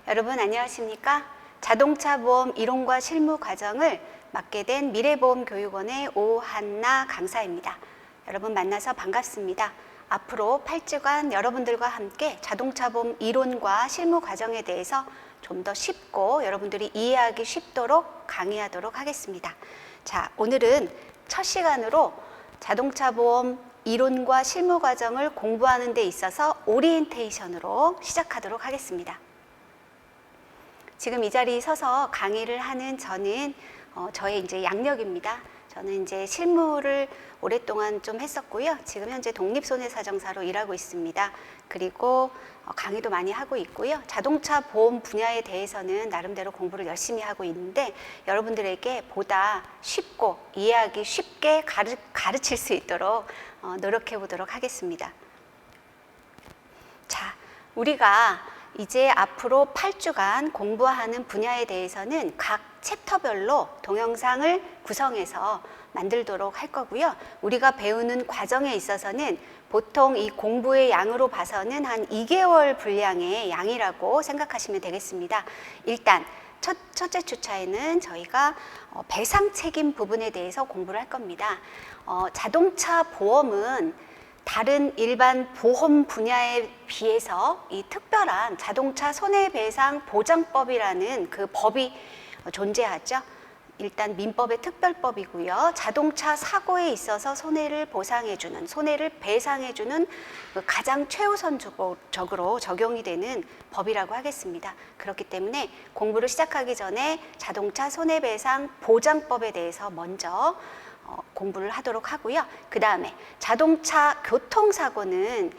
여러분 안녕하십니까? 자동차 보험 이론과 실무 과정을 맡게 된 미래보험교육원의 오한나 강사입니다. 여러분 만나서 반갑습니다. 앞으로 8주간 여러분들과 함께 자동차 보험 이론과 실무 과정에 대해서 좀 더 쉽고 여러분들이 이해하기 쉽도록 강의하도록 하겠습니다. 자, 오늘은 첫 시간으로 자동차 보험 이론과 실무 과정을 공부하는 데 있어서 오리엔테이션으로 시작하도록 하겠습니다. 지금 이 자리에 서서 강의를 하는 저는 저의 이제 양력입니다. 저는 이제 실무를 오랫동안 좀 했었고요. 지금 현재 독립손해사정사로 일하고 있습니다. 그리고 강의도 많이 하고 있고요. 자동차 보험 분야에 대해서는 나름대로 공부를 열심히 하고 있는데 여러분들에게 보다 쉽고 이해하기 쉽게 가르칠 수 있도록 노력해 보도록 하겠습니다. 자, 우리가 이제 앞으로 8주간 공부하는 분야에 대해서는 각 챕터별로 동영상을 구성해서 만들도록 할 거고요. 우리가 배우는 과정에 있어서는 보통 이 공부의 양으로 봐서는 한 2개월 분량의 양이라고 생각하시면 되겠습니다. 일단 첫째 주차에는 저희가 배상 책임 부분에 대해서 공부를 할 겁니다. 자동차 보험은 다른 일반 보험 분야에 비해서 이 특별한 자동차 손해배상 보장법이라는 그 법이 존재하죠. 일단 민법의 특별법이고요. 자동차 사고에 있어서 손해를 보상해주는, 손해를 배상해주는 그 가장 최우선적으로 적용이 되는 법이라고 하겠습니다. 그렇기 때문에 공부를 시작하기 전에 자동차 손해배상 보장법에 대해서 먼저 공부를 하도록 하고요. 그 다음에 자동차 교통사고는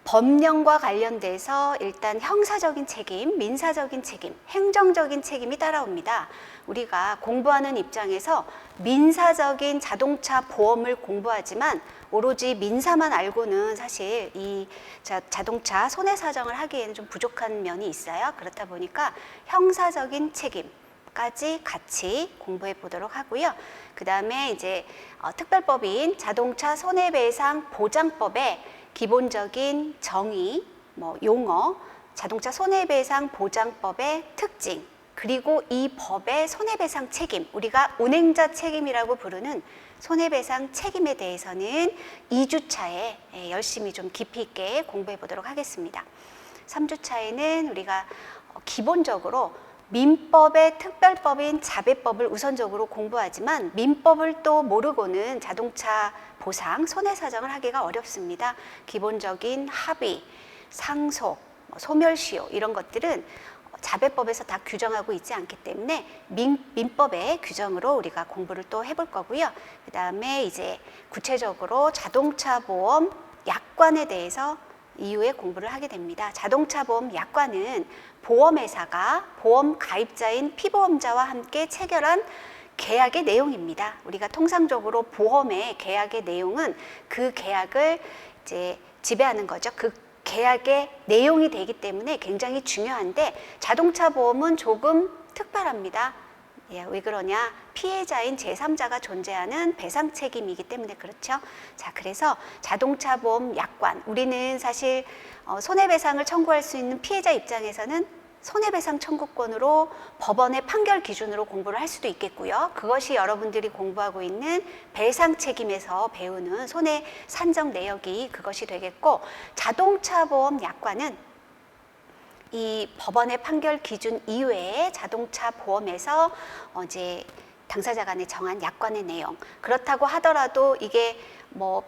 법령과 관련돼서 일단 형사적인 책임, 민사적인 책임, 행정적인 책임이 따라옵니다. 우리가 공부하는 입장에서 민사적인 자동차 보험을 공부하지만 오로지 민사만 알고는 사실 이 자동차 손해사정을 하기에는 좀 부족한 면이 있어요. 그렇다 보니까 형사적인 책임 까지 같이 공부해 보도록 하고요. 그 다음에 이제 특별법인 자동차 손해배상 보장법의 기본적인 정의, 용어, 자동차 손해배상 보장법의 특징, 그리고 이 법의 손해배상 책임, 우리가 운행자 책임이라고 부르는 손해배상 책임에 대해서는 2주차에 열심히 좀 깊이 있게 공부해 보도록 하겠습니다. 3주차에는 우리가 기본적으로 민법의 특별법인 자배법을 우선적으로 공부하지만 민법을 또 모르고는 자동차 보상, 손해사정을 하기가 어렵습니다. 기본적인 합의, 상속, 소멸시효 이런 것들은 자배법에서 다 규정하고 있지 않기 때문에 민법의 규정으로 우리가 공부를 또 해볼 거고요. 그 다음에 이제 구체적으로 자동차 보험 약관에 대해서 이후에 공부를 하게 됩니다. 자동차 보험 약관은 보험회사가 보험 가입자인 피보험자와 함께 체결한 계약의 내용입니다. 우리가 통상적으로 보험의 계약의 내용은 그 계약을 이제 지배하는 거죠. 그 계약의 내용이 되기 때문에 굉장히 중요한데 자동차 보험은 조금 특별합니다. 왜 그러냐? 피해자인 제3자가 존재하는 배상 책임이기 때문에 그렇죠. 자, 그래서 자동차 보험 약관, 우리는 사실 손해배상을 청구할 수 있는 피해자 입장에서는 손해배상 청구권으로 법원의 판결 기준으로 공부를 할 수도 있겠고요. 그것이 여러분들이 공부하고 있는 배상 책임에서 배우는 손해 산정 내역이 그것이 되겠고, 자동차 보험 약관은 이 법원의 판결 기준 이외에 자동차 보험에서 이제 당사자 간에 정한 약관의 내용, 그렇다고 하더라도 이게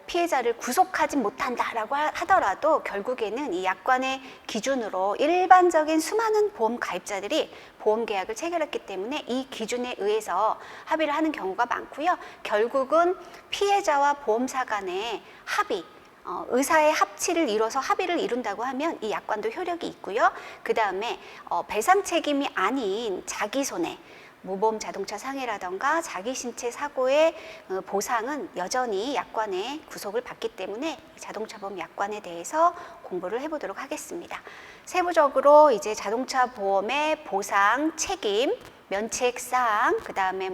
피해자를 구속하지 못한다라고 하더라도 결국에는 이 약관의 기준으로 일반적인 수많은 보험 가입자들이 보험 계약을 체결했기 때문에 이 기준에 의해서 합의를 하는 경우가 많고요. 결국은 피해자와 보험사 간의 합의, 의사의 합치를 이뤄서 합의를 이룬다고 하면 이 약관도 효력이 있고요. 그 다음에 배상 책임이 아닌 자기 손해, 무보험 자동차 상해라던가 자기 신체 사고의 보상은 여전히 약관에 구속을 받기 때문에 자동차 보험 약관에 대해서 공부를 해보도록 하겠습니다. 세부적으로 이제 자동차 보험의 보상 책임, 면책 사항, 그 다음에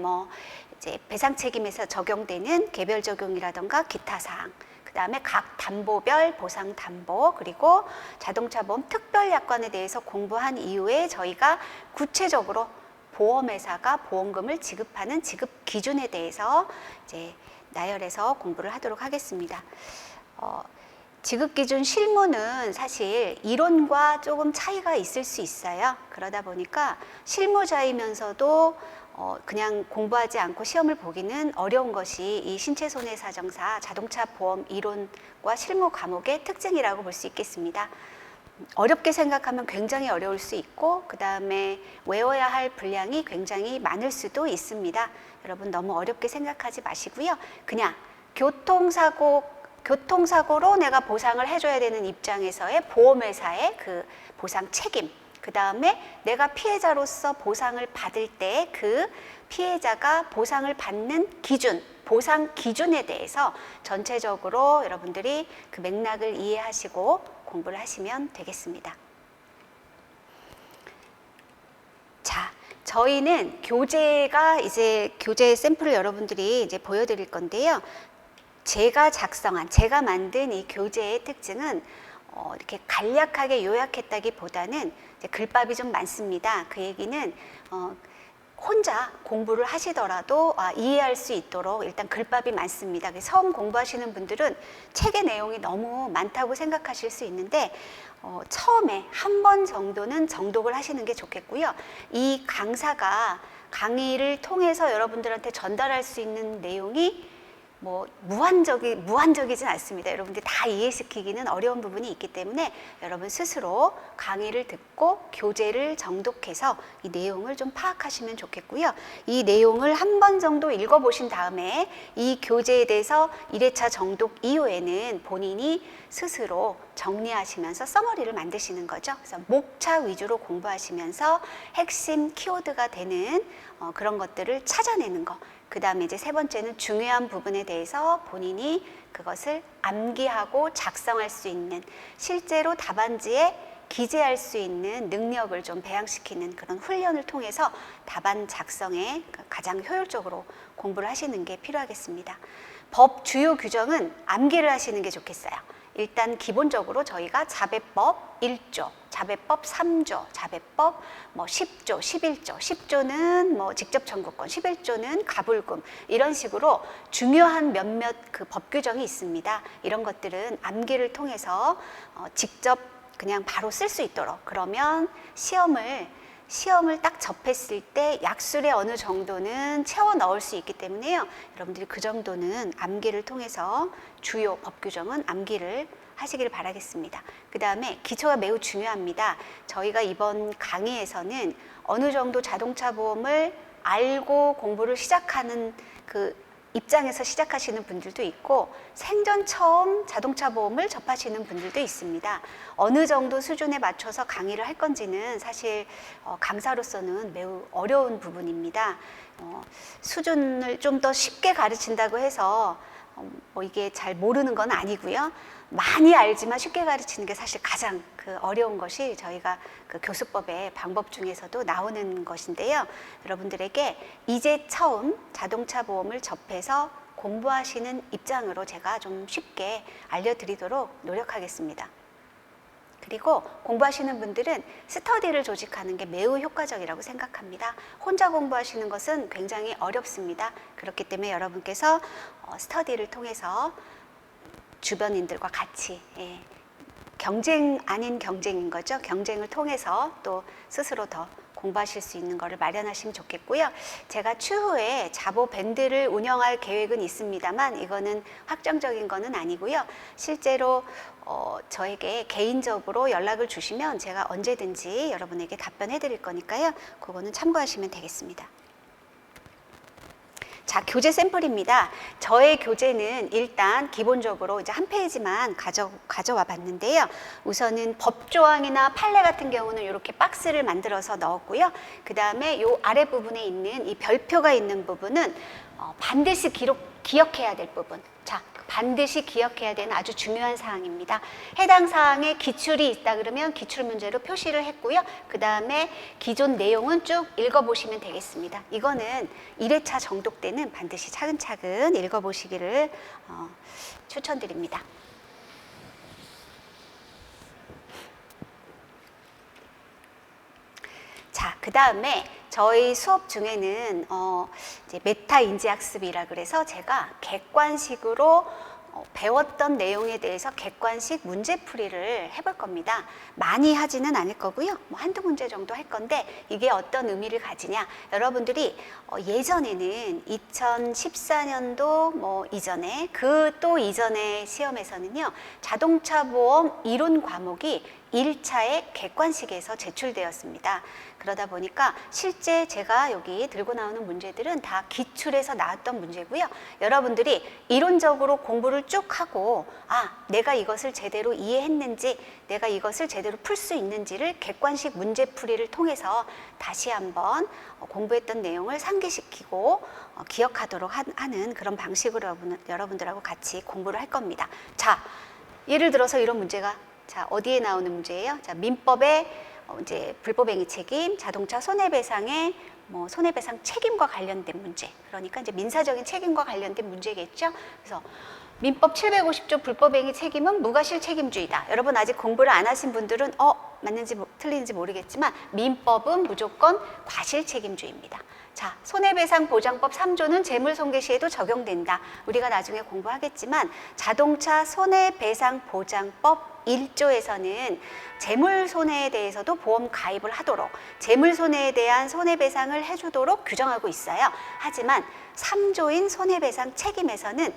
이제 배상 책임에서 적용되는 개별 적용이라던가 기타 사항, 그다음에 각 담보별 보상 담보, 그리고 자동차 보험 특별 약관에 대해서 공부한 이후에 저희가 구체적으로 보험회사가 보험금을 지급하는 지급 기준에 대해서 이제 나열해서 공부를 하도록 하겠습니다. 지급기준 실무는 사실 이론과 조금 차이가 있을 수 있어요. 그러다 보니까 실무자이면서도 그냥 공부하지 않고 시험을 보기는 어려운 것이 이 신체손해사정사 자동차 보험 이론과 실무 과목의 특징이라고 볼 수 있겠습니다. 어렵게 생각하면 굉장히 어려울 수 있고, 그 다음에 외워야 할 분량이 굉장히 많을 수도 있습니다. 여러분 너무 어렵게 생각하지 마시고요. 그냥 교통사고로 내가 보상을 해줘야 되는 입장에서의 보험회사의 그 보상 책임, 그 다음에 내가 피해자로서 보상을 받을 때 그 피해자가 보상을 받는 기준, 보상 기준에 대해서 전체적으로 여러분들이 그 맥락을 이해하시고 공부를 하시면 되겠습니다. 자, 저희는 교재 샘플을 여러분들이 이제 보여드릴 건데요. 제가 만든 이 교재의 특징은 이렇게 간략하게 요약했다기보다는 이제 글밥이 좀 많습니다. 그 얘기는 혼자 공부를 하시더라도 이해할 수 있도록 일단 글밥이 많습니다. 처음 공부하시는 분들은 책의 내용이 너무 많다고 생각하실 수 있는데 처음에 한 번 정도는 정독을 하시는 게 좋겠고요. 이 강사가 강의를 통해서 여러분들한테 전달할 수 있는 내용이 무한적이진 않습니다. 여러분들이 다 이해시키기는 어려운 부분이 있기 때문에 여러분 스스로 강의를 듣고 교재를 정독해서 이 내용을 좀 파악하시면 좋겠고요. 이 내용을 한 번 정도 읽어보신 다음에 이 교재에 대해서 1회차 정독 이후에는 본인이 스스로 정리하시면서 서머리를 만드시는 거죠. 그래서 목차 위주로 공부하시면서 핵심 키워드가 되는 그런 것들을 찾아내는 거. 그 다음에 이제 세 번째는 중요한 부분에 대해서 본인이 그것을 암기하고 작성할 수 있는, 실제로 답안지에 기재할 수 있는 능력을 좀 배양시키는 그런 훈련을 통해서 답안 작성에 가장 효율적으로 공부를 하시는 게 필요하겠습니다. 법 주요 규정은 암기를 하시는 게 좋겠어요. 일단 기본적으로 저희가 자배법 1조, 자배법 3조, 자배법 10조, 11조, 10조는 직접 청구권, 11조는 가불금, 이런 식으로 중요한 몇몇 그 법 규정이 있습니다. 이런 것들은 암기를 통해서 직접 그냥 바로 쓸 수 있도록, 그러면 시험을 딱 접했을 때 약술에 어느 정도는 채워 넣을 수 있기 때문에요. 여러분들이 그 정도는 암기를 통해서 주요 법 규정은 암기를 하시길 바라겠습니다. 그 다음에 기초가 매우 중요합니다. 저희가 이번 강의에서는 어느 정도 자동차 보험을 알고 공부를 시작하는 그 입장에서 시작하시는 분들도 있고, 생전 처음 자동차 보험을 접하시는 분들도 있습니다. 어느 정도 수준에 맞춰서 강의를 할 건지는 사실 강사로서는 매우 어려운 부분입니다. 수준을 좀 더 쉽게 가르친다고 해서 이게 잘 모르는 건 아니고요. 많이 알지만 쉽게 가르치는 게 사실 가장 어려운 것이 저희가 그 교수법의 방법 중에서도 나오는 것인데요. 여러분들에게 이제 처음 자동차 보험을 접해서 공부하시는 입장으로 제가 좀 쉽게 알려드리도록 노력하겠습니다. 그리고 공부하시는 분들은 스터디를 조직하는 게 매우 효과적이라고 생각합니다. 혼자 공부하시는 것은 굉장히 어렵습니다. 그렇기 때문에 여러분께서 스터디를 통해서 주변인들과 같이, 경쟁 아닌 경쟁인 거죠. 경쟁을 통해서 또 스스로 더 공부하실 수 있는 거를 마련하시면 좋겠고요. 제가 추후에 자보 밴드를 운영할 계획은 있습니다만 이거는 확정적인 거는 아니고요. 실제로 저에게 개인적으로 연락을 주시면 제가 언제든지 여러분에게 답변해 드릴 거니까요. 그거는 참고하시면 되겠습니다. 자, 교재 샘플입니다. 저의 교재는 일단 기본적으로 이제 한 페이지만 가져와 봤는데요. 우선은 법조항이나 판례 같은 경우는 이렇게 박스를 만들어서 넣었고요. 그 다음에 이 아래 부분에 있는 이 별표가 있는 부분은 반드시 기억해야 될 부분. 자, 반드시 기억해야 되는 아주 중요한 사항입니다. 해당 사항에 기출이 있다 그러면 기출 문제로 표시를 했고요. 그 다음에 기존 내용은 쭉 읽어보시면 되겠습니다. 이거는 1회차 정독 때는 반드시 차근차근 읽어보시기를 추천드립니다. 자, 그 다음에 저희 수업 중에는 이제 메타 인지학습이라 그래서 제가 객관식으로 배웠던 내용에 대해서 객관식 문제풀이를 해볼 겁니다. 많이 하지는 않을 거고요. 뭐 한두 문제 정도 할 건데 이게 어떤 의미를 가지냐. 여러분들이 예전에는 2014년도 뭐 이전에 그 또 이전의 시험에서는요. 자동차 보험 이론 과목이 1차의 객관식에서 제출되었습니다. 그러다 보니까 실제 제가 여기 들고 나오는 문제들은 다 기출에서 나왔던 문제고요. 여러분들이 이론적으로 공부를 쭉 하고 내가 이것을 제대로 이해했는지 내가 이것을 제대로 풀 수 있는지를 객관식 문제풀이를 통해서 다시 한번 공부했던 내용을 상기시키고 기억하도록 하는 그런 방식으로 여러분들하고 같이 공부를 할 겁니다. 자, 예를 들어서 이런 문제가 어디에 나오는 문제예요? 자, 민법의 이제 불법행위 책임, 자동차 손해배상의 손해배상 책임과 관련된 문제. 그러니까 이제 민사적인 책임과 관련된 문제겠죠. 그래서 민법 750조 불법행위 책임은 무과실 책임주의다. 여러분 아직 공부를 안 하신 분들은 맞는지 틀리는지 모르겠지만 민법은 무조건 과실 책임주의입니다. 자, 손해배상보장법 3조는 재물손괴 시에도 적용된다. 우리가 나중에 공부하겠지만 자동차 손해배상보장법 1조에서는 재물손해에 대해서도 보험 가입을 하도록 재물손해에 대한 손해배상을 해주도록 규정하고 있어요. 하지만 3조인 손해배상 책임에서는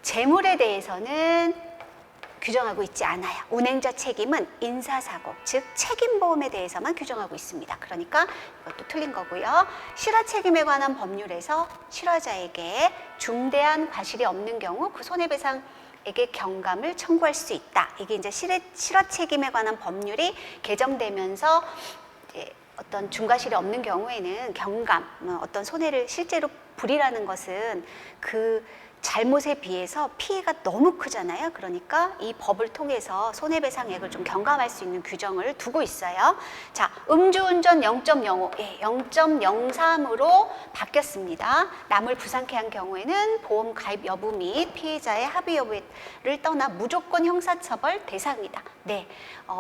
재물에 대해서는 규정하고 있지 않아요. 운행자 책임은 인사사고, 즉 책임보험에 대해서만 규정하고 있습니다. 그러니까 이것도 틀린 거고요. 실화 책임에 관한 법률에서 실화자에게 중대한 과실이 없는 경우 그 손해배상에게 경감을 청구할 수 있다. 이게 이제 실화 책임에 관한 법률이 개정되면서 이제 어떤 중과실이 없는 경우에는 경감, 어떤 손해를 실제로 불이라는 것은 그 잘못에 비해서 피해가 너무 크잖아요. 그러니까 이 법을 통해서 손해배상액을 좀 경감할 수 있는 규정을 두고 있어요. 자, 음주운전 0.05, 0.03으로 바뀌었습니다. 남을 부상케 한 경우에는 보험 가입 여부 및 피해자의 합의 여부를 떠나 무조건 형사처벌 대상이다. 네,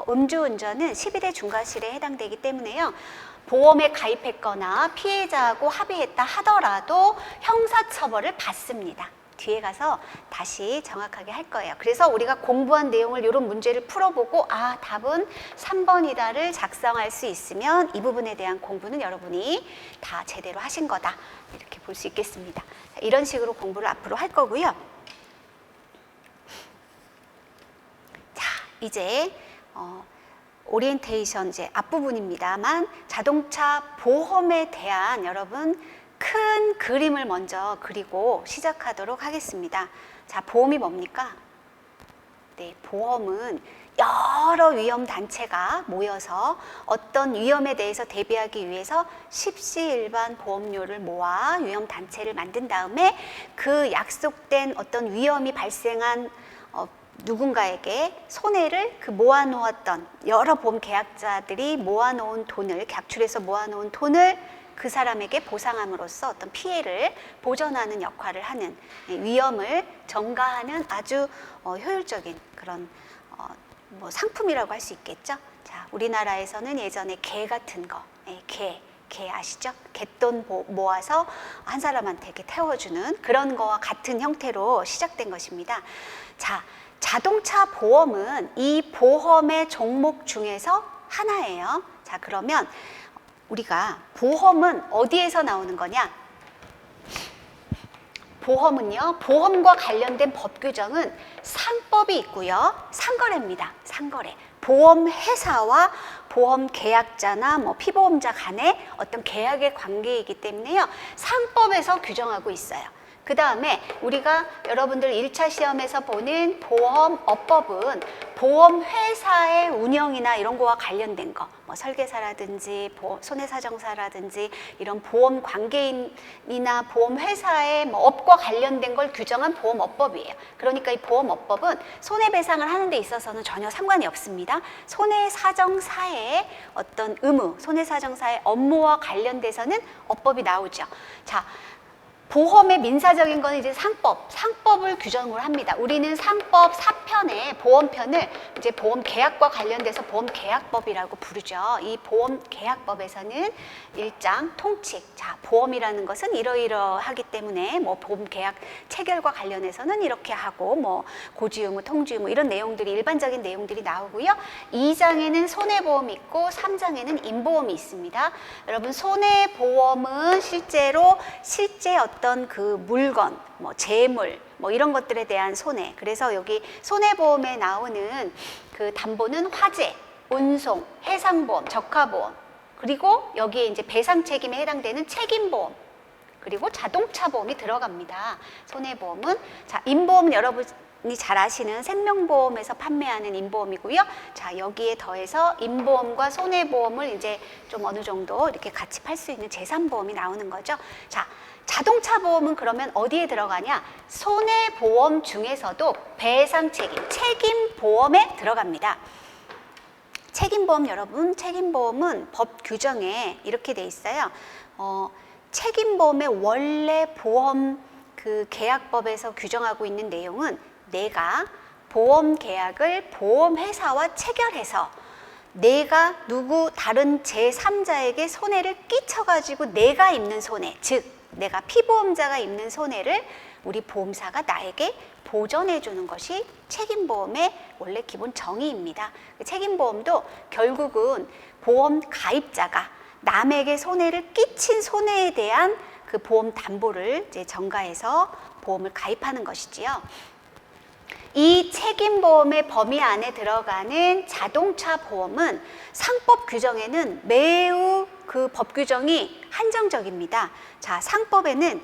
음주운전은 11회 중과실에 해당되기 때문에요. 보험에 가입했거나 피해자하고 합의했다 하더라도 형사처벌을 받습니다. 뒤에 가서 다시 정확하게 할 거예요. 그래서 우리가 공부한 내용을 이런 문제를 풀어보고 답은 3번이다를 작성할 수 있으면 이 부분에 대한 공부는 여러분이 다 제대로 하신 거다. 이렇게 볼 수 있겠습니다. 이런 식으로 공부를 앞으로 할 거고요. 자, 이제 오리엔테이션 이제 앞부분입니다만 자동차 보험에 대한 여러분 큰 그림을 먼저 그리고 시작하도록 하겠습니다. 자, 보험이 뭡니까? 네, 보험은 여러 위험단체가 모여서 어떤 위험에 대해서 대비하기 위해서 십시일반 보험료를 모아 위험단체를 만든 다음에 그 약속된 어떤 위험이 발생한 누군가에게 손해를 모아놓았던 여러 보험 계약자들이 모아놓은 돈을 각출해서 모아놓은 돈을 그 사람에게 보상함으로써 어떤 피해를 보전하는 역할을 하는 위험을 전가하는 아주 효율적인 그런 상품이라고 할 수 있겠죠. 자, 우리나라에서는 예전에 개 같은 거, 개 아시죠? 갯돈 모아서 한 사람한테 이렇게 태워주는 그런 거와 같은 형태로 시작된 것입니다. 자, 자동차 보험은 이 보험의 종목 중에서 하나예요. 자, 그러면 우리가 보험은 어디에서 나오는 거냐? 보험은요, 보험과 관련된 법 규정은 상법이 있고요. 상거래입니다. 상거래. 보험회사와 보험 계약자나 피보험자 간의 어떤 계약의 관계이기 때문에요. 상법에서 규정하고 있어요. 그 다음에 우리가 여러분들 1차 시험에서 보는 보험업법은 보험회사의 운영이나 이런 거와 관련된 거, 뭐 설계사라든지 손해사정사라든지 이런 보험 관계인이나 보험회사의 뭐 업과 관련된 걸 규정한 보험업법이에요. 그러니까 이 보험업법은 손해배상을 하는 데 있어서는 전혀 상관이 없습니다. 손해사정사의 어떤 의무, 손해사정사의 업무와 관련돼서는 업법이 나오죠. 자, 보험의 민사적인 거는 이제 상법을 규정을 합니다. 우리는 상법 4편에 보험편을 이제 보험계약과 관련돼서 보험계약법이라고 부르죠. 이 보험계약법에서는 1장 통칙, 자, 보험이라는 것은 이러이러하기 때문에 뭐 보험계약 체결과 관련해서는 이렇게 하고 뭐 고지의무, 통지의무 이런 내용들이 일반적인 내용들이 나오고요. 2장에는 손해보험이 있고 3장에는 인보험이 있습니다. 여러분 손해보험은 실제 어떤 그 물건, 뭐 재물, 뭐 이런 것들에 대한 손해. 그래서 여기 손해보험에 나오는 그 담보는 화재, 운송, 해상보험, 적하보험, 그리고 여기에 이제 배상 책임에 해당되는 책임보험, 그리고 자동차보험이 들어갑니다. 손해보험은. 자, 인보험은 여러분이 잘 아시는 생명보험에서 판매하는 인보험이고요. 자, 여기에 더해서 인보험과 손해보험을 이제 좀 어느 정도 이렇게 같이 팔 수 있는 재산보험이 나오는 거죠. 자, 자동차 보험은 그러면 어디에 들어가냐? 손해보험 중에서도 배상 책임 보험에 들어갑니다. 책임보험 여러분, 책임보험은 법 규정에 이렇게 돼 있어요. 책임보험의 원래 보험 그 계약법에서 규정하고 있는 내용은 내가 보험 계약을 보험회사와 체결해서 내가 누구 다른 제3자에게 손해를 끼쳐가지고 내가 입는 손해, 즉 내가 피보험자가 입는 손해를 우리 보험사가 나에게 보전해 주는 것이 책임보험의 원래 기본 정의입니다. 책임보험도 결국은 보험 가입자가 남에게 손해를 끼친 손해에 대한 그 보험 담보를 이제 전가해서 보험을 가입하는 것이지요. 이 책임보험의 범위 안에 들어가는 자동차 보험은 상법 규정에는 매우 그 법 규정이 한정적입니다. 자, 상법에는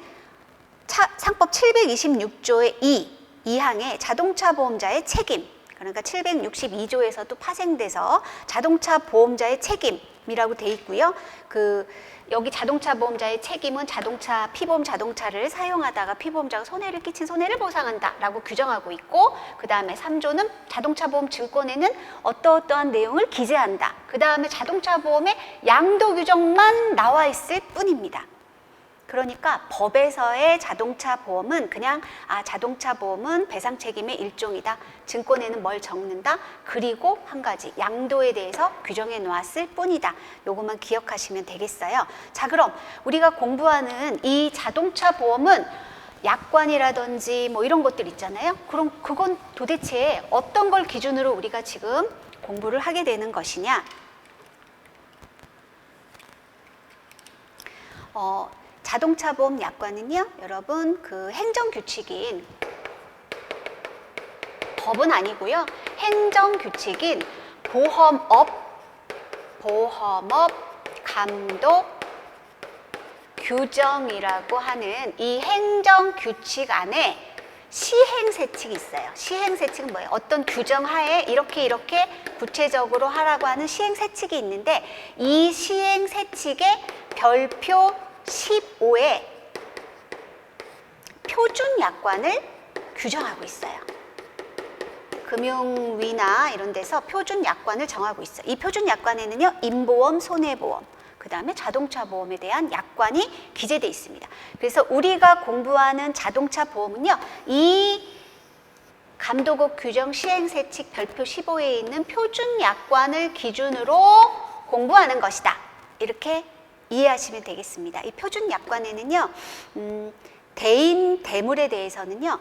상법 726조의 2항에 자동차 보험자의 책임, 그러니까 762조에서도 파생돼서 자동차 보험자의 책임이라고 돼 있고요. 여기 자동차 보험자의 책임은 피보험 자동차를 사용하다가 피보험자가 손해를 끼친 손해를 보상한다라고 규정하고 있고, 그 다음에 3조는 자동차 보험 증권에는 어떠어떠한 내용을 기재한다. 그 다음에 자동차 보험의 양도 규정만 나와 있을 뿐입니다. 그러니까 법에서의 자동차 보험은 그냥 자동차 보험은 배상 책임의 일종이다. 증권에는 뭘 적는다. 그리고 한 가지 양도에 대해서 규정해 놓았을 뿐이다. 요것만 기억하시면 되겠어요. 자, 그럼 우리가 공부하는 이 자동차 보험은 약관이라든지 뭐 이런 것들 있잖아요. 그럼 그건 도대체 어떤 걸 기준으로 우리가 지금 공부를 하게 되는 것이냐? 자동차 보험 약관은요, 여러분 그 행정규칙인 법은 아니고요. 행정규칙인 보험업 감독 규정이라고 하는 이 행정규칙 안에 시행세칙이 있어요. 시행세칙은 뭐예요? 어떤 규정하에 이렇게 구체적으로 하라고 하는 시행세칙이 있는데, 이 시행세칙의 별표 15에 표준약관을 규정하고 있어요. 금융위나 이런 데서 표준약관을 정하고 있어요. 이 표준약관에는요, 인보험, 손해보험, 그 다음에 자동차 보험에 대한 약관이 기재되어 있습니다. 그래서 우리가 공부하는 자동차 보험은요, 이 감독업 규정 시행세칙 별표 15에 있는 표준약관을 기준으로 공부하는 것이다. 이렇게 이해하시면 되겠습니다. 이 표준약관에는요, 대인, 대물에 대해서는요,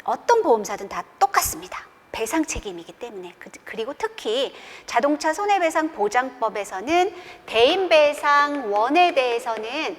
어떤 보험사든 다 똑같습니다. 배상 책임이기 때문에. 그리고 특히 자동차 손해배상 보장법에서는 대인배상원에 대해서는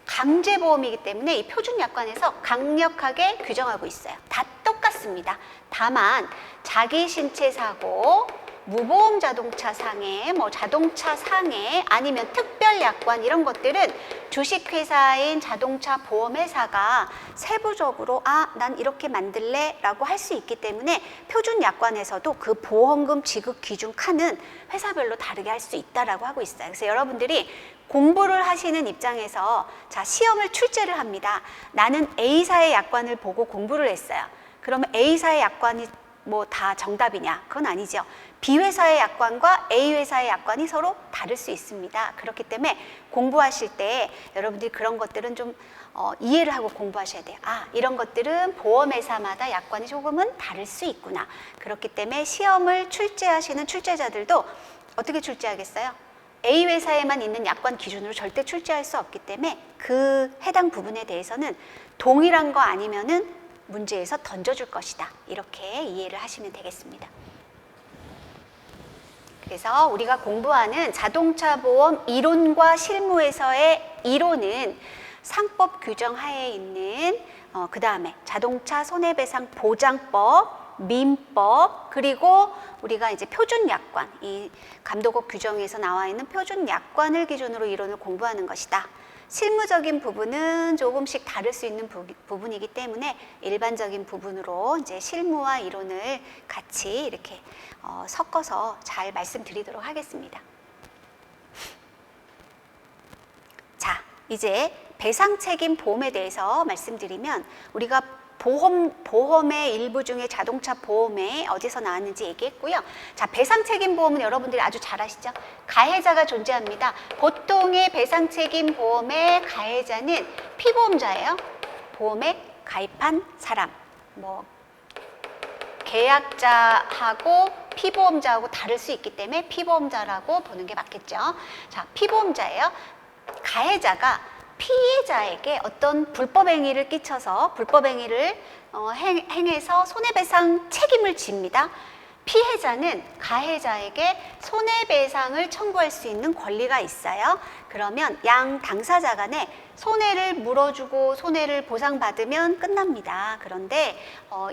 강제보험이기 때문에 이 표준약관에서 강력하게 규정하고 있어요. 다 똑같습니다. 다만 자기 신체 사고, 무보험 자동차 상해, 뭐 자동차 상해, 아니면 특별 약관 이런 것들은 주식회사인 자동차 보험회사가 세부적으로 난 이렇게 만들래 라고 할 수 있기 때문에 표준 약관에서도 그 보험금 지급 기준 칸은 회사별로 다르게 할 수 있다라고 하고 있어요. 그래서 여러분들이 공부를 하시는 입장에서 자, 시험을 출제를 합니다. 나는 A사의 약관을 보고 공부를 했어요. 그러면 A사의 약관이 뭐 다 정답이냐? 그건 아니죠. B회사의 약관과 A회사의 약관이 서로 다를 수 있습니다. 그렇기 때문에 공부하실 때 여러분들이 그런 것들은 좀 이해를 하고 공부하셔야 돼요. 이런 것들은 보험회사마다 약관이 조금은 다를 수 있구나. 그렇기 때문에 시험을 출제하시는 출제자들도 어떻게 출제하겠어요? A회사에만 있는 약관 기준으로 절대 출제할 수 없기 때문에 그 해당 부분에 대해서는 동일한 거 아니면은 문제에서 던져줄 것이다. 이렇게 이해를 하시면 되겠습니다. 그래서 우리가 공부하는 자동차 보험 이론과 실무에서의 이론은 상법 규정 하에 있는 그 다음에 자동차 손해배상 보장법, 민법, 그리고 우리가 이제 표준 약관, 이 감독원 규정에서 나와 있는 표준 약관을 기준으로 이론을 공부하는 것이다. 실무적인 부분은 조금씩 다를 수 있는 부분이기 때문에 일반적인 부분으로 이제 실무와 이론을 같이 이렇게 섞어서 잘 말씀드리도록 하겠습니다. 자, 이제 배상책임 보험에 대해서 말씀드리면 우리가 보험의 일부 중에 자동차 보험에 어디서 나왔는지 얘기했고요. 자, 배상책임 보험은 여러분들이 아주 잘 아시죠? 가해자가 존재합니다. 보통의 배상책임 보험의 가해자는 피보험자예요. 보험에 가입한 사람. 뭐 계약자하고 피보험자하고 다를 수 있기 때문에 피보험자라고 보는 게 맞겠죠. 자, 피보험자예요. 가해자가 피해자에게 어떤 불법 행위를 끼쳐서 불법 행위를 행해서 손해배상 책임을 집니다. 피해자는 가해자에게 손해배상을 청구할 수 있는 권리가 있어요. 그러면 양 당사자 간에 손해를 물어주고 손해를 보상받으면 끝납니다. 그런데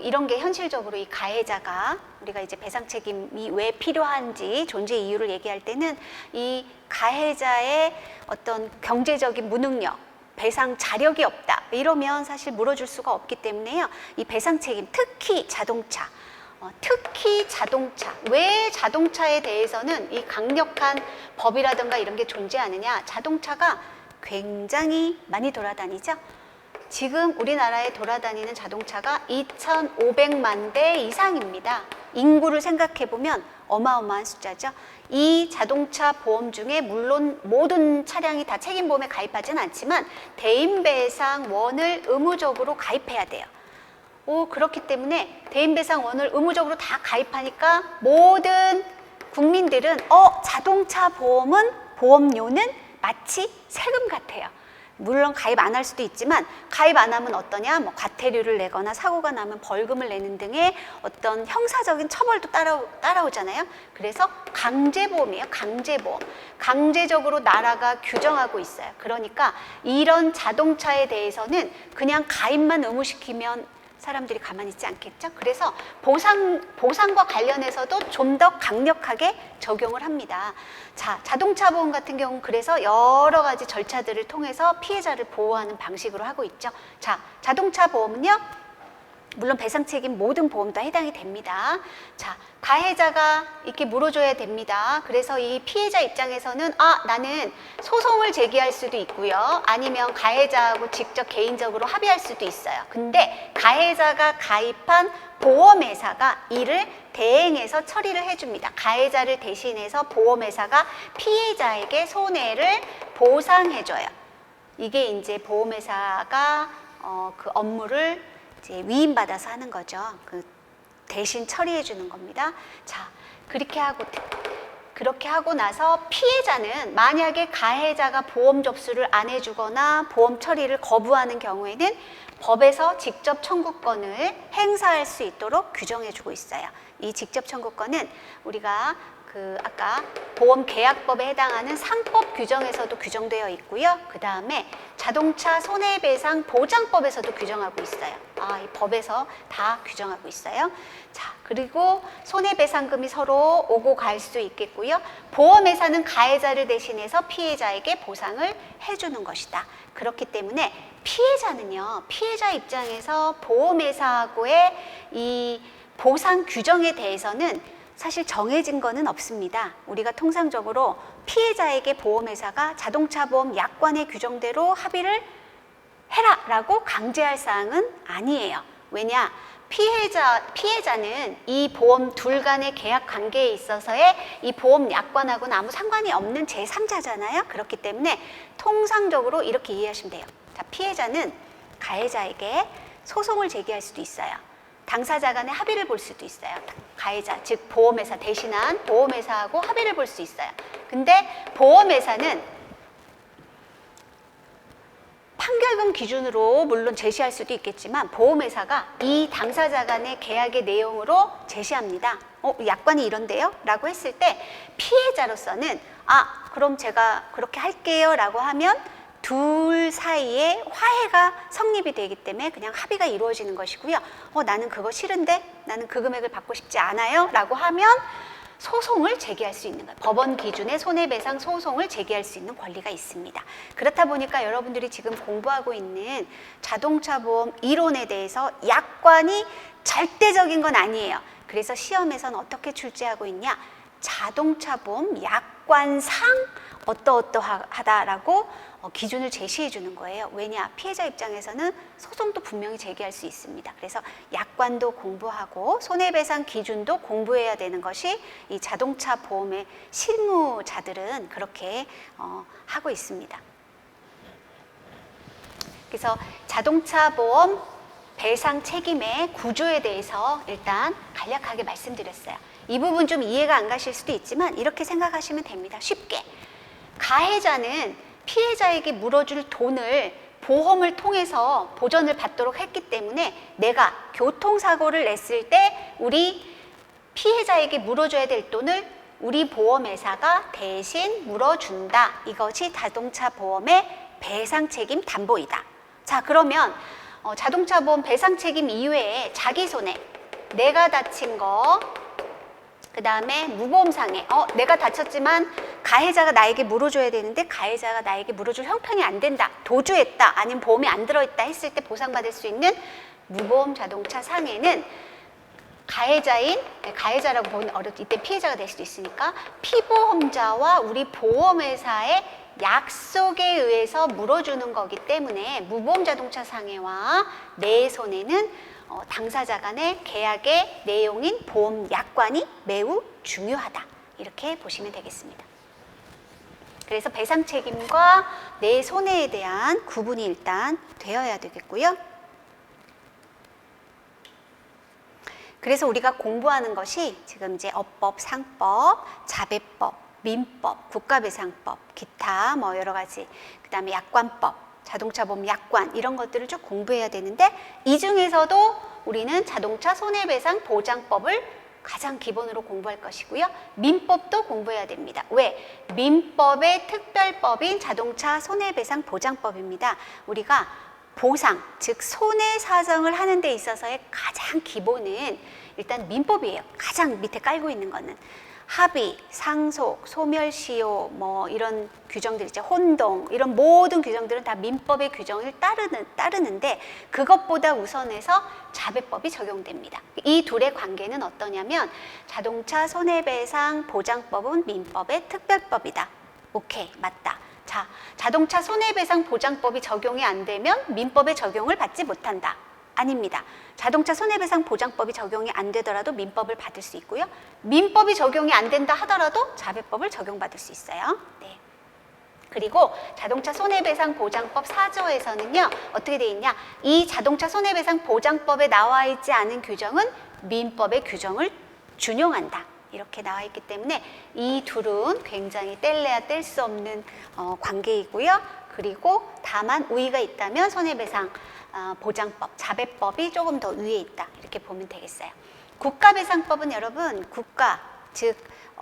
이런 게 현실적으로 이 가해자가 우리가 이제 배상 책임이 왜 필요한지 존재 이유를 얘기할 때는 이 가해자의 어떤 경제적인 무능력, 배상 자력이 없다 이러면 사실 물어줄 수가 없기 때문에요. 이 배상 책임, 특히 자동차, 왜 자동차에 대해서는 이 강력한 법이라든가 이런 게 존재하느냐? 자동차가 굉장히 많이 돌아다니죠. 지금 우리나라에 돌아다니는 자동차가 2,500만 대 이상입니다. 인구를 생각해 보면 어마어마한 숫자죠. 이 자동차 보험 중에 물론 모든 차량이 다 책임보험에 가입하지는 않지만 대인배상원을 의무적으로 가입해야 돼요. 그렇기 때문에 대인배상원을 의무적으로 다 가입하니까 모든 국민들은 자동차 보험은 보험료는 마치 세금 같아요. 물론 가입 안 할 수도 있지만 가입 안 하면 어떠냐? 뭐 과태료를 내거나 사고가 나면 벌금을 내는 등의 어떤 형사적인 처벌도 따라오잖아요. 그래서 강제보험이에요. 강제보험. 강제적으로 나라가 규정하고 있어요. 그러니까 이런 자동차에 대해서는 그냥 가입만 의무시키면 사람들이 가만히 있지 않겠죠? 그래서 보상과 관련해서도 좀 더 강력하게 적용을 합니다. 자, 자동차 보험 같은 경우는 그래서 여러 가지 절차들을 통해서 피해자를 보호하는 방식으로 하고 있죠. 자, 자동차 보험은요, 물론 배상 책임 모든 보험 다 해당이 됩니다. 자, 가해자가 이렇게 물어줘야 됩니다. 그래서 이 피해자 입장에서는 나는 소송을 제기할 수도 있고요. 아니면 가해자하고 직접 개인적으로 합의할 수도 있어요. 근데 가해자가 가입한 보험회사가 이를 대행해서 처리를 해줍니다. 가해자를 대신해서 보험회사가 피해자에게 손해를 보상해줘요. 이게 이제 보험회사가 그 업무를 이제 위임받아서 하는 거죠. 그 대신 처리해 주는 겁니다. 자, 그렇게 하고 나서 피해자는 만약에 가해자가 보험 접수를 안 해주거나 보험 처리를 거부하는 경우에는 법에서 직접 청구권을 행사할 수 있도록 규정해 주고 있어요. 이 직접 청구권은 우리가 아까 보험계약법에 해당하는 상법 규정에서도 규정되어 있고요. 그 다음에 자동차 손해배상 보장법에서도 규정하고 있어요. 이 법에서 다 규정하고 있어요. 자, 그리고 손해배상금이 서로 오고 갈 수 있겠고요. 보험회사는 가해자를 대신해서 피해자에게 보상을 해주는 것이다. 그렇기 때문에 피해자는요, 피해자 입장에서 보험회사하고의 이 보상 규정에 대해서는 사실 정해진 거는 없습니다. 우리가 통상적으로 피해자에게 보험회사가 자동차 보험 약관의 규정대로 합의를 해라 라고 강제할 사항은 아니에요. 왜냐? 피해자는 이 보험 둘 간의 계약 관계에 있어서의 이 보험 약관하고는 아무 상관이 없는 제3자잖아요. 그렇기 때문에 통상적으로 이렇게 이해하시면 돼요. 자, 피해자는 가해자에게 소송을 제기할 수도 있어요. 당사자 간의 합의를 볼 수도 있어요. 가해자, 즉 보험회사 대신한 보험회사하고 합의를 볼 수 있어요. 근데 보험회사는 판결금 기준으로 물론 제시할 수도 있겠지만 보험회사가 이 당사자 간의 계약의 내용으로 제시합니다. 약관이 이런데요? 라고 했을 때 피해자로서는 그럼 제가 그렇게 할게요 라고 하면 둘 사이에 화해가 성립이 되기 때문에 그냥 합의가 이루어지는 것이고요. 나는 그거 싫은데 나는 그 금액을 받고 싶지 않아요 라고 하면 소송을 제기할 수 있는 거예요. 법원 기준의 손해배상 소송을 제기할 수 있는 권리가 있습니다. 그렇다 보니까 여러분들이 지금 공부하고 있는 자동차 보험 이론에 대해서 약관이 절대적인 건 아니에요. 그래서 시험에서는 어떻게 출제하고 있냐? 자동차 보험 약관상 어떠어떠하다라고 기준을 제시해 주는 거예요. 왜냐? 피해자 입장에서는 소송도 분명히 제기할 수 있습니다. 그래서 약관도 공부하고 손해배상 기준도 공부해야 되는 것이 이 자동차 보험의 실무자들은 그렇게 하고 있습니다. 그래서 자동차 보험 배상 책임의 구조에 대해서 일단 간략하게 말씀드렸어요. 이 부분 좀 이해가 안 가실 수도 있지만 이렇게 생각하시면 됩니다. 쉽게. 가해자는 피해자에게 물어줄 돈을 보험을 통해서 보전을 받도록 했기 때문에 내가 교통사고를 냈을 때 우리 피해자에게 물어줘야 될 돈을 우리 보험회사가 대신 물어준다. 이것이 자동차 보험의 배상 책임 담보이다. 자, 그러면 자동차 보험 배상 책임 이외에 자기 손해, 내가 다친 거, 그 다음에 무보험상해, 내가 다쳤지만 가해자가 나에게 물어줘야 되는데 가해자가 나에게 물어줄 형편이 안 된다, 도주했다, 아니면 보험이 안 들어있다 했을 때 보상받을 수 있는 무보험 자동차 상해는 가해자라고 보면 어렵지, 이때 피해자가 될 수도 있으니까 피보험자와 우리 보험회사의 약속에 의해서 물어주는 거기 때문에 무보험 자동차 상해와 내 손해는 당사자 간의 계약의 내용인 보험 약관이 매우 중요하다. 이렇게 보시면 되겠습니다. 그래서 배상 책임과 내 손해에 대한 구분이 일단 되어야 되겠고요. 그래서 우리가 공부하는 것이 지금 이제 업법, 상법, 자배법, 민법, 국가배상법, 기타 여러 가지, 그 다음에 약관법, 자동차 보험 약관 이런 것들을 쭉 공부해야 되는데 이 중에서도 우리는 자동차 손해배상 보장법을 가장 기본으로 공부할 것이고요. 민법도 공부해야 됩니다. 왜? 민법의 특별법인 자동차 손해배상 보장법입니다. 우리가 보상, 즉 손해사정을 하는 데 있어서의 가장 기본은 일단 민법이에요. 가장 밑에 깔고 있는 거는. 합의, 상속, 소멸시효 이런 규정들 있죠. 혼동 이런 모든 규정들은 다 민법의 규정을 따르는데 그것보다 우선해서 자배법이 적용됩니다. 이 둘의 관계는 어떠냐면 자동차 손해배상 보장법은 민법의 특별법이다. 오케이, 맞다. 자, 자동차 손해배상 보장법이 적용이 안 되면 민법의 적용을 받지 못한다. 아닙니다. 자동차 손해배상 보장법이 적용이 안 되더라도 민법을 받을 수 있고요. 민법이 적용이 안 된다 하더라도 자배법을 적용받을 수 있어요. 네. 그리고 자동차 손해배상 보장법 4조에서는요. 어떻게 돼 있냐? 이 자동차 손해배상 보장법에 나와 있지 않은 규정은 민법의 규정을 준용한다. 이렇게 나와 있기 때문에 이 둘은 굉장히 뗄래야 뗄 수 없는 관계이고요. 그리고 다만 우위가 있다면 손해배상 보장법, 자배법이 조금 더 위에 있다. 이렇게 보면 되겠어요. 국가배상법은 여러분 국가, 즉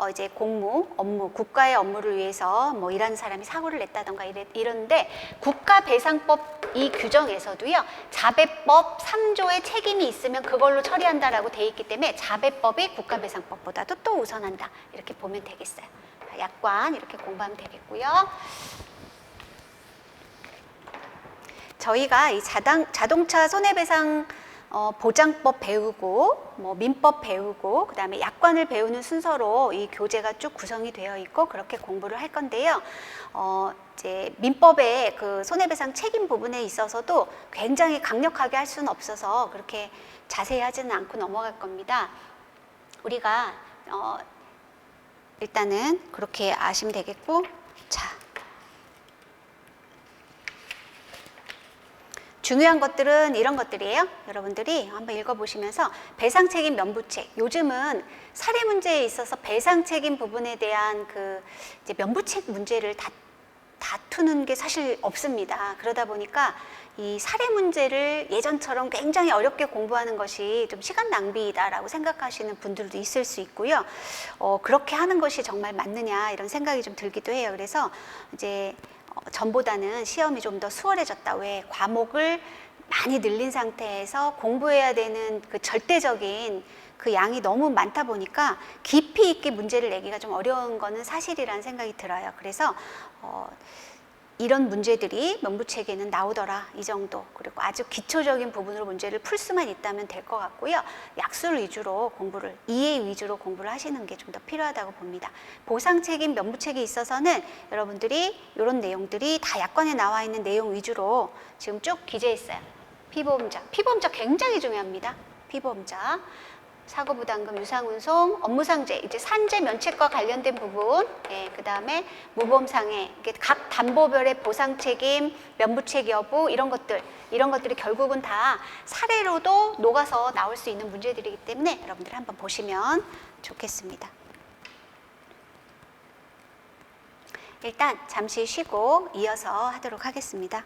이제 공무, 업무, 국가의 업무를 위해서 뭐 일하는 사람이 사고를 냈다던가 이런데 국가배상법 이 규정에서도요 자배법 3조의 책임이 있으면 그걸로 처리한다라고 돼 있기 때문에 자배법이 국가배상법보다도 또 우선한다 이렇게 보면 되겠어요. 약관 이렇게 공부하면 되겠고요. 저희가 이 자동차 손해배상 보장법 배우고 뭐 민법 배우고 그다음에 약관을 배우는 순서로 이 교재가 쭉 구성이 되어 있고 그렇게 공부를 할 건데요. 이제 민법의 그 손해배상 책임 부분에 있어서도 굉장히 강력하게 할 수는 없어서 그렇게 자세히 하지는 않고 넘어갈 겁니다. 우리가 일단은 그렇게 아시면 되겠고, 자. 중요한 것들은 이런 것들이에요. 여러분들이 한번 읽어보시면서 배상책임 면부책. 요즘은 사례 문제에 있어서 배상책임 부분에 대한 그 이제 면부책 문제를 다투는 게 사실 없습니다. 그러다 보니까 이 사례 문제를 예전처럼 굉장히 어렵게 공부하는 것이 좀 시간 낭비다라고 생각하시는 분들도 있을 수 있고요. 그렇게 하는 것이 정말 맞느냐 이런 생각이 좀 들기도 해요. 그래서 이제 전보다는 시험이 좀 더 수월해졌다. 왜? 과목을 많이 늘린 상태에서 공부해야 되는 그 절대적인 그 양이 너무 많다 보니까 깊이 있게 문제를 내기가 좀 어려운 거는 사실이라는 생각이 들어요. 그래서 이런 문제들이 면부책에는 나오더라 이 정도. 그리고 아주 기초적인 부분으로 문제를 풀 수만 있다면 될 것 같고요. 약술 위주로 공부를, 이해 위주로 공부를 하시는 게 좀 더 필요하다고 봅니다. 보상책임 면부책에 있어서는 여러분들이 이런 내용들이 다 약관에 나와 있는 내용 위주로 지금 쭉 기재했어요. 피보험자 굉장히 중요합니다. 피보험자, 사고부담금, 유상운송, 업무상재, 이제 산재 면책과 관련된 부분, 그 다음에 무보험상해, 각 담보별의 보상책임, 면부책 여부 이런 것들이 결국은 다 사례로도 녹아서 나올 수 있는 문제들이기 때문에 여러분들이 한번 보시면 좋겠습니다. 일단 잠시 쉬고 이어서 하도록 하겠습니다.